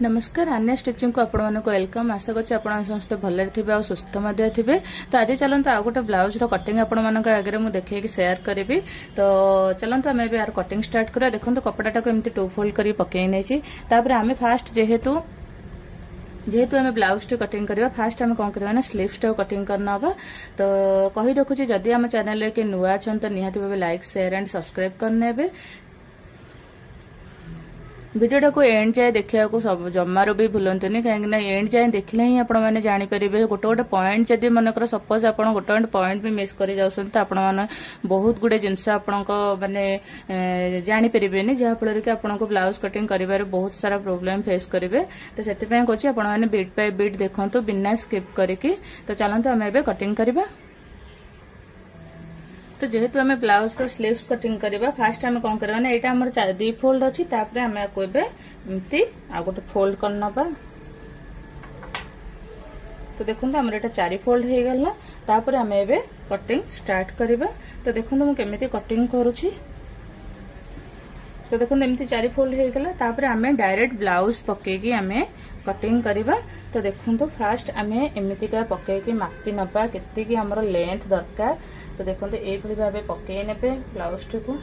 नमस्कार आन्या स्टिचिंग को आपण मानको वेलकम। आशा करछि आपण समस्त भले थिबे आ सुस्थ मध्ये थिबे। तो आज चलंतु आ गोटे ब्लाउज रो कटिंग आपण मानको आगे मु देखै कि शेयर करबी। तो चलंतु हमें यार कटिंग स्टार्ट करा। देखंतु कपड़ाटा को एमती टू फोल्ड करी पकै नै छी। तापर हमें फास्ट जेहेतु हमें ब्लाउज टी कटिंग करबा फास्ट हमें कोन करबा ना स्लीव्स टा कटिंग करना होबा। तो कहि रखु छी जदी हम चैनल रे के नुवा छन त निहाती भाबे लाइक शेयर एंड सब्सक्राइब करनेबे। भिडियो को एंड जाए देखा सब जमार भी भूलतुनि कहीं एंड जाए देखले ही आपण मैंने जानीपर गोटे गोटे पॉइंट जदि मनकर सपोज आप गोटे गोटे पॉइंट भी मिस कर जाने बहुत गुड़े जिनस माने जानीपर जहाँफल कि आपको ब्लाउज कटिंग कर बहुत सारा प्रोब्लेम फेस करेंगे। तो से कहे आपने बीट बाय बीट देखु बिना स्किप करके। तो चलते आम ए कटिंग करवा। तो जेहेतु हमें ब्लाउज को स्लीव्स कटिंग करवा फास्ट हमें कौन करवा ना यहाँ आम 2 फोल्ड अच्छी हमें एमती आ गोटे फोल्ड करना। तो देखो आम 4 फोल्ड हो गला। तापर आम ए कटिंग स्टार्ट करवा। तो देखो मुझे कटिंग करुच्ची। तो देखो एमती 4 फोल्ड हो गला। तापर आम डायरेक्ट ब्लाउज पकईकी आम कटिंग करवा। तो देखो फास्ट आम एमतीका पकईकी मापी नवा केतिकी हमर लेंथ दरकार। तो देखो ये भाव पकई ने ब्लाउज टी को।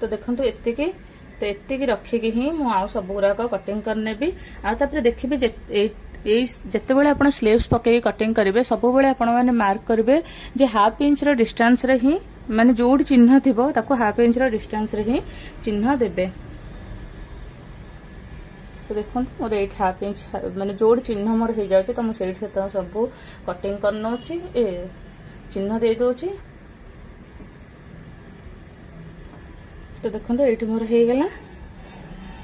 तो देखो एतिकी तो एतिकी रखिकी ही मु आ सब गुराक कटिंग करने भी। आपर देखिए जिते बड़े आप स्लीव्स पकई कटिंग करेंगे सब बड़े आपण मैंने मार्क करेंगे जे हाफ इंच रो डिस्टेंस रे ही माने जोड़ चिन्ह थिबो ताको हाफ इंच रो डिस्टेंस रे ही चिन्ह देबे। तो देखो मोर 8 हाफ इंच माने जोड़ चिन्ह मोर हो जाउचे। तो मुझे सब कटिंग करना चिन्ह दे दोची। तो देखो ये मोर हो गला।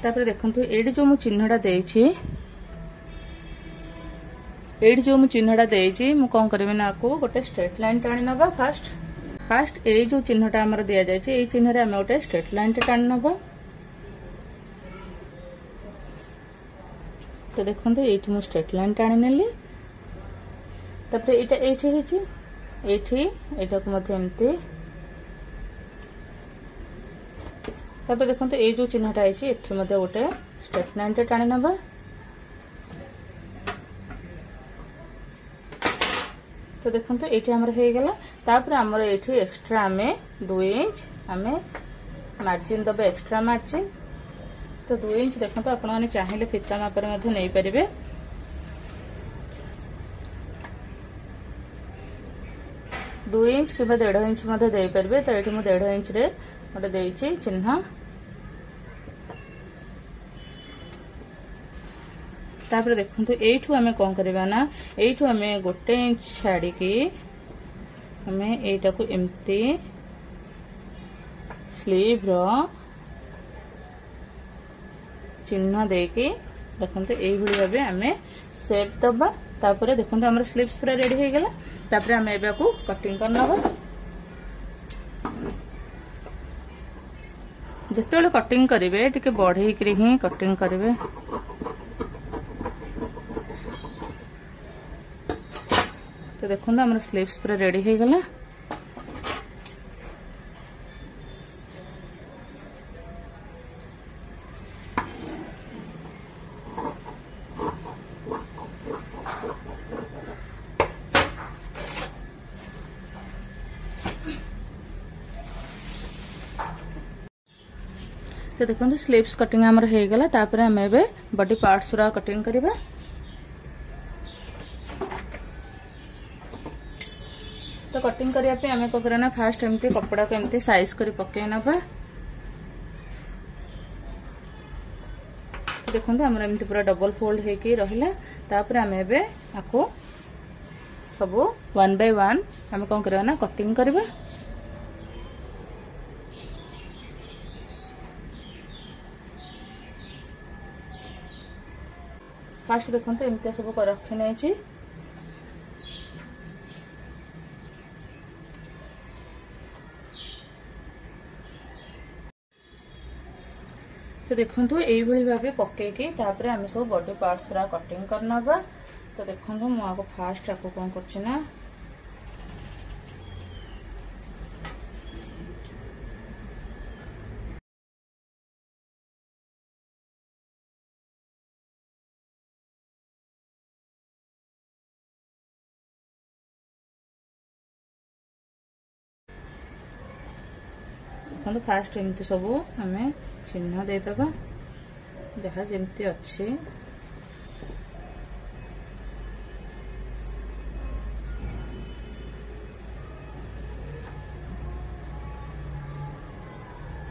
तापर देखो ये जो मु चिन्हटा देछि ये जो मु चिन्हटा देछि मु कोन करबे ना को गोटे स्ट्रेट लाइन टाणी नबा। फास्ट ये जो चिन्हटा हमर दिया जायछि ए चिन्ह रे हम गोटे स्ट्रेट लाइन टाणी नबा। तो देखो ये मु स्ट्रेट लाइन टाणी नेली। तापर एटा एठी हिची एटा को मथे एमती। तापर देखो ये जो चिन्हटा आइछि एठी मथे गोटे स्ट्रेट लाइन टाणी नबा। तो देखो ये आमर हो गला। तापर आमर ये एक्स्ट्रा आम 2 इंच आम मार्जिन दबा एक्स्ट्रा मार्जिन। तो 2 इंच देखो आप चाहिए फीता मापर नहीं पारे। दो इंच कि 1.5 इंच दे पारे। तो ये मुझे 1.5 इंच रे गोटे देछि चिन्ह। तापर देखो यू आम कौन करवा ना यू आम 1 इंच छाड़ी आम यटा को एमती स्लीव रो चिन्ह देकी देखो यही भाव आम सेप दबा। तापर देखो आम स्लीव्स पूरा रेडी हो गला। तापर आम ए कटिंग करना जिते कटिंग करेंगे टिके बढ़े ही कटिंग करेंगे। तो देखो आम स्लीव्स पूरा रेडी हो गला। तो देखो स्लीव्स कटिंग आमर हो गला। तापर आम ए बॉडी पार्ट्स पूरा कटिंग करवा। तो कटिंग करने आम कौन करना फास्ट एमती कपड़ा को एमती साइज कर पकई नवा। देखो आम एमती पूरा डबल फोल्ड होके रहिला। तापर आम ए आपको सब 1 बाय 1 आम कौन करवा ना कटिंग करवा। फास्ट देखो एमती सब रखी नहीं। तो देखो यही भाव पकईकी आम सब बॉडी पार्ट्स पूरा कटिंग करना। तो देखो मुझे फास्ट आपको कौन करना देखो फास्ट एमती सब आम चिन्ह देदबा जहाँ जमती अच्छी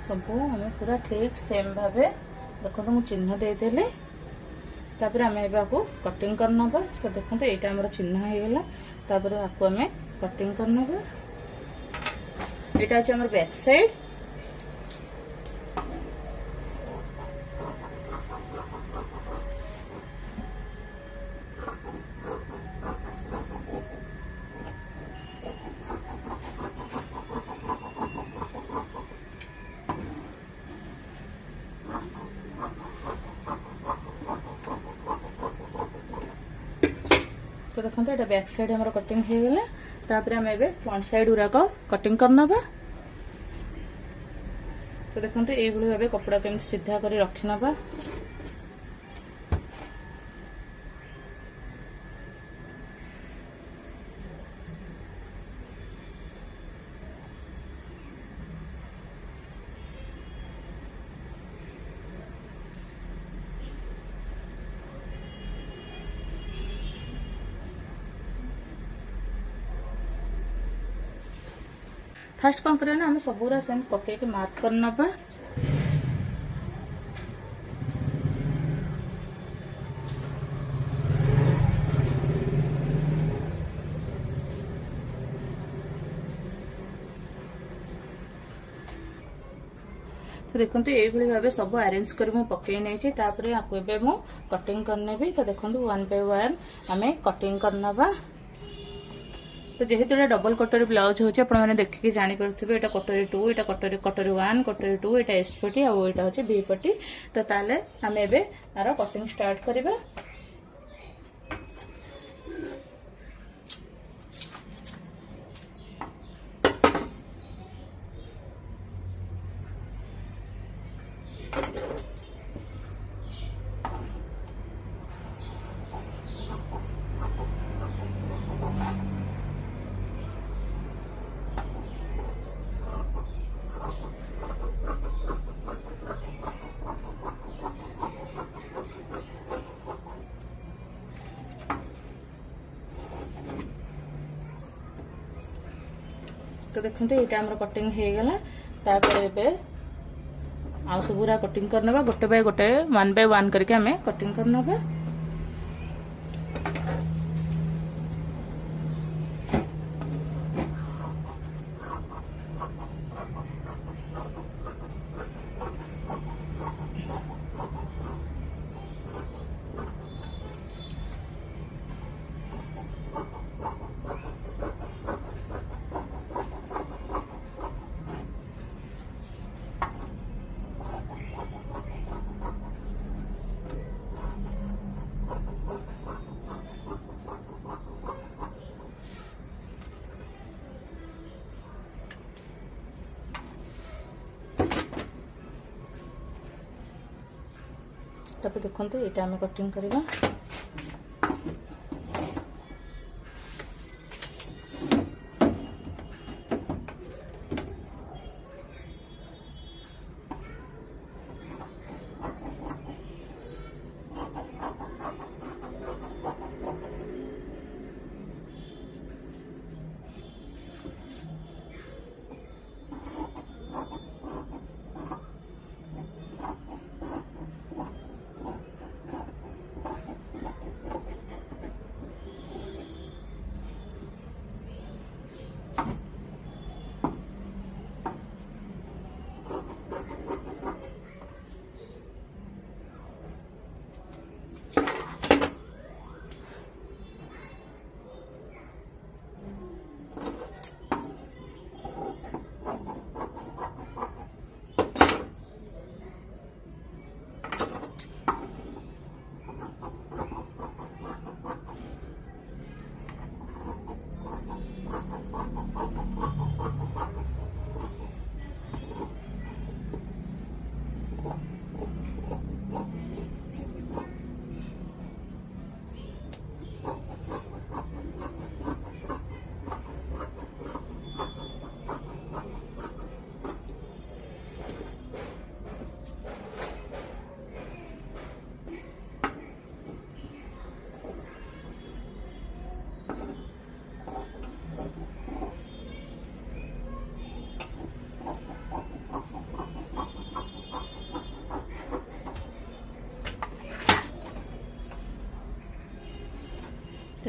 सब आम पूरा ठीक सेम भाव देखो मुझे चिन्ह देदेली तापर आम आपको कटिंग करना। तो देखो यहाँ आम चिन्ह होगा तापर आपको आम कटिंग करना। यहाँ अच्छे बैक साइड तो देखो यहाँ बैक साइड हमारा कटिंग हो गला तापर आम ए फ्रंट साइड गुराक कटिंग करना। तो देखो ये भाव कपड़ा केमती सीधा कर रखना। फास्ट कौन करें ना आम सबूरा सेम पकईक मार्क करना। तो देखो ये भाव सब अरेंज कर पकई नहीं तापर आपको एवं कटिंग करने भी। तो देखो 1 बाय 1 आम कटिंग करना। तो जेहेतु ये डबल कटोरी ब्लाउज होचे आपण माने देखि जानि परथिबे एटा कटोरी 2 एटा कटोरी 1 कटोरी 2 एटा एस पटी आ एटा होचे बी पटी। तो ताले हम एबे आरो कटिंग स्टार्ट करिबा। तो देखते यहाँ आम कटिंग हो गला तापर ए आ सबूरा कटिंग करना गोटे बाय गोटे 1 बाय 1 करके आम कटिंग करना। तापर देखो यहाँ आम कटिंग करवा।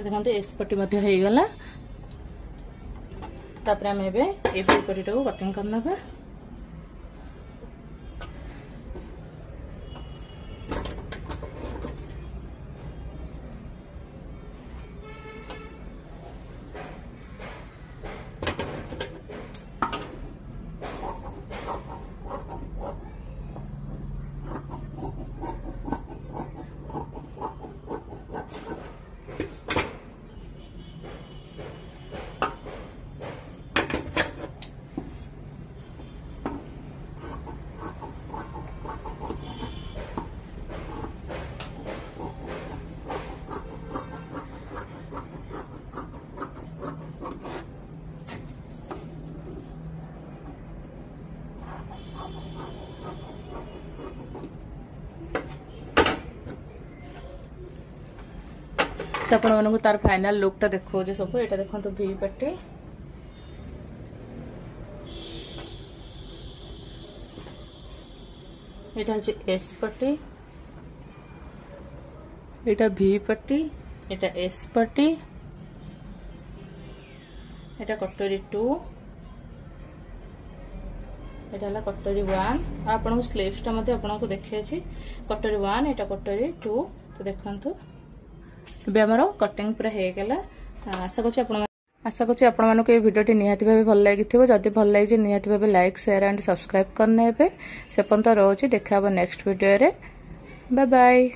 देखते एस पट्टी हो गला तापर आम ए बी पट्टी टाक कटिंग करना। तो आपण मानक तार फाइनल लुक टा देखो सब ये देखो वी पट्टी यहाँ हूँ एस पट्टी यहाँ वी पट्टी यहाँ एस पट्टी यहाँ कटोरी 2 यहाँ कटोरी 1 आपन स्लीव्स टा आपको देखिए कटोरी 1 यहाँ कटोरी 2 तो देखु आमर कटिंग पूरा हो गला। आशा करछि आपण मानक ये वीडियो निहाती भाव भल लगी जदि भल लगी निहाती भाव लाइक शेयर एंड सब्सक्राइब करने से पर्यंत रोचे देखा नेक्स्ट वीडियो रे। Bye bye.